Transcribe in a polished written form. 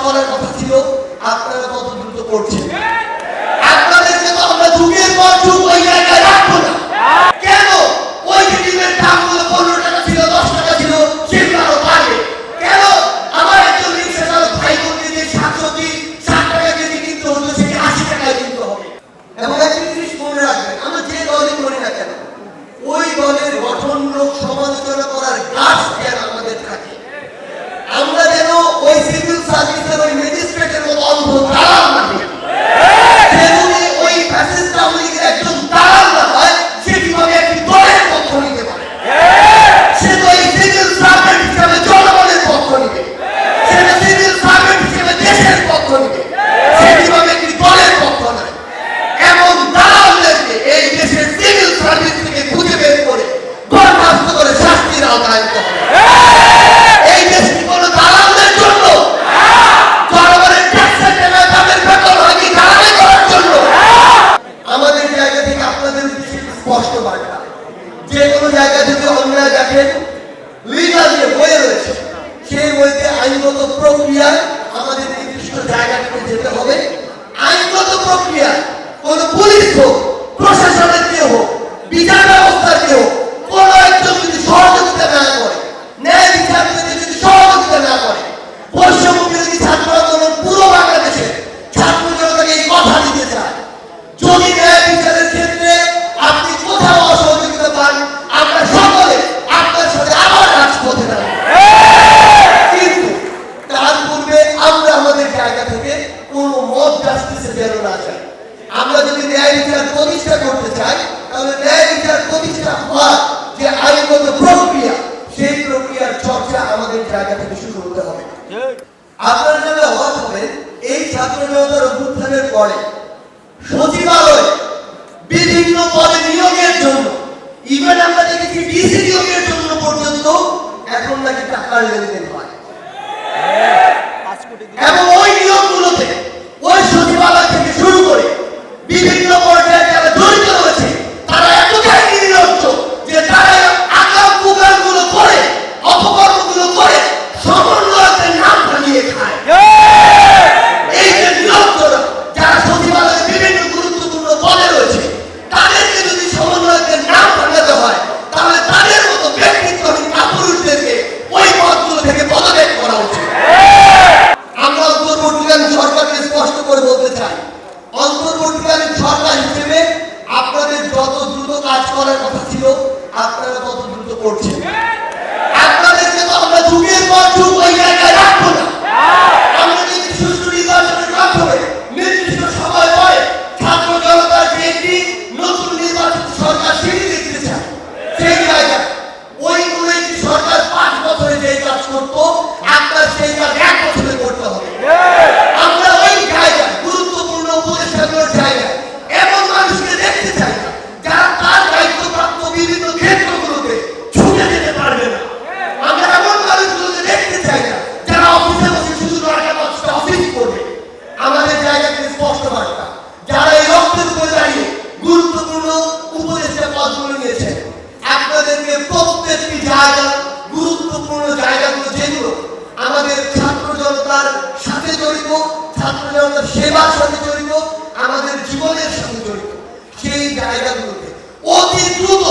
করার কথা ছিল আপনারা কত দ্রুত করছেন। আপনাদেরকে তো আমরা যুগের পর যুগ ওই জায়গায় রাখবো না। কেন ওই ডিমের দামগুলো 15 টাকা ছিল, 10 টাকা ছিল, সেগুলো আরো বাড়বে কেন? আমার একজন রিক্সা চালক ভাই বোনকে যে শাকসবজি 60 টাকা কেজি কিনতে হতো সেটি 80 টাকায় কিনতে হবে। এবং একটা জিনিস মনে রাখবেন, আমরা যে দলই করি না কেন ওই দলের গঠনমূলক সমালোচনা করার গাছ যেন আমাদের থাকে। আমরা যেন ওই সিভিল সার্ভিসের ওই ম্যাজিস্ট্রেটের মতো অন্ধ দালাল না হই। সে যদি ওই ফ্যাসিস্ট আমলিগের একজন দালাল না হয়, সে কিভাবে একটি দলের পক্ষ নিতে পারে? সে তো এই সিভিল সার্ভেন্ট হিসাবে জনগণের পক্ষ নিবে, সে তো সিভিল সার্ভেন্ট হিসেবে দেশের পক্ষ নিবে, সে কিভাবে একটি দলের পক্ষ নেয়? এমন দালালদেরকে এই দেশের সিভিল সার্ভিস থেকে খুঁজে বের করে বরখাস্ত করে শাস্তির আওতায় আনতে হবে। এই দেশটি কোনো দালালদের জন্য, জনগণের ট্যাক্সের টাকা তাদের বেতন ভাগি দালালি করার জন্য। আমাদের জায়গা থেকে আপনাদের উদ্দেশ্যে স্পষ্ট বার্তা, যে কোনো জায়গা থেকে অন্যায় দেখেন, লিগাল যে বই রয়েছে সেই বইতে আইনগত প্রক্রিয়ায় আমাদের নির্দিষ্ট জায়গা থেকে যেতে হবে। আইনগত প্রক্রিয়া কোন পুলিশ হোক, প্রশাসনের কেউ হোক, বিচার ব্যবস্থার কেউ হোক, কোন একজন যদি সহযোগিতা না করে, ন্যায় বিচার পেতে যদি সহযোগিতা না করে, বৈষম্যবিরোধী ছাত্র আন্দোলন পুরো বাংলাদেশে ছাত্র জনতাকে এই কথা দিতে চায়, যদি ন্যায় বিচারের ক্ষেত্রে আপনি কোথাও অসহযোগিতা পান, আমরা সকলে আপনার সাথে আবার রাজপথে দাঁড়াবো। কিন্তু তার পূর্বে আমরা আমাদের জায়গা থেকে কোনো মব জাস্টিসে যেন না যাই। আমরা যদি ন্যায় বিচার প্রতিষ্ঠা করতে চাই, তাহলে ন্যায় বিচার প্রতিষ্ঠা হওয়ার যে আইনগত প্রক্রিয়া, সেই প্রক্রিয়ার চর্চা আমাদের জায়গা থেকে শুরু হতে হবে। আপনারা যারা অবাক হবেন, এই ছাত্র জনতার অভ্যুত্থানের পরে সচিবালয় বিভিন্ন পদে নিয়োগের জন্য, ইভেন আমরা দেখেছি ডিসি নিয়োগের জন্য পর্যন্ত এখন নাকি টাকার লেনদেন হয়। এবং ওই নিয়োগগুলোতে ওই সচিবালয় থেকে শুরু করে বিভিন্ন পর্যায়ে যারা জড়িত রয়েছে তারা এতটাই নির্লজ্জ যে তারা আকাম কুকামগুলো করে, অপকর্মগুলো করে সমন্বয়কের নাম ভাঙিয়ে খায়। এই যে নিরক্ষরা যারা সচিবালয়ে বিভিন্ন গুরুত্বপূর্ণ পদে রয়েছে, তাদেরকে যদি সমন্বয়কের নাম ভাঙাতে হয়, তাহলে তাদের মতো ব্যক্তিত্বহীন কাপুরুষদেরকে ওই পদগুলো থেকে পদত্যাগ করা উচিত। আমরা অন্তর্বর্তীকালীন সরকারকে স্পষ্ট করে বলতে চাই, অন্তর্বর্তীকালীন সরকার হিসেবে আপনাদের যত দ্রুত কাজ করার কথা ছিল আপনারা তত দ্রুত করছেন। আপনাদেরকে তো আমরা যুগের পর যুগ ওই জায়গায় রাখবো না। আমরা যদি সুষ্ঠু নির্বাচনের মাধ্যমে নির্দিষ্ট সময় পরে ছাত্র জনতার যে একটি নতুন নির্বাচিত সরকার সেটি দেখতে চাই, সেই জায়গায় ওই কোন একটি সরকার 5 বছরে যে কাজ করতো, আপনার সেই কাজ 1 বছরে করতে হবে। আমরা ওই জায়গায় গুরুত্বপূর্ণ উপদেষ্টাগুলোর জায়গায় এমন মানুষকে দেখতে চাই না যারা তার দায়িত্বপ্রাপ্ত বিভিন্ন ক্ষেত্রগুলোতে ছুটে যেতে পারবে না। আমরা এমন মানুষগুলোকে দেখতে চাই না যারা অফিসে বসে শুধু 9টা 10টা অফিস করবে। আমাদের জায়গাতে স্পষ্ট বার্তা, যারা এই রক্তের উপরে দাঁড়িয়ে গুরুত্বপূর্ণ উপদেষ্টা পদগুলো নিয়েছেন, আপনাদেরকে প্রত্যেকটি জায়গা, গুরুত্বপূর্ণ জায়গাগুলো যেগুলো আমাদের ছাত্র জনতার সাথে জড়িত, ছাত্র জনতার সেবার সাথে জড়িত, আমাদের জীবনের সাথে জড়িত, সেই জায়গাগুলোতে অতি দ্রুত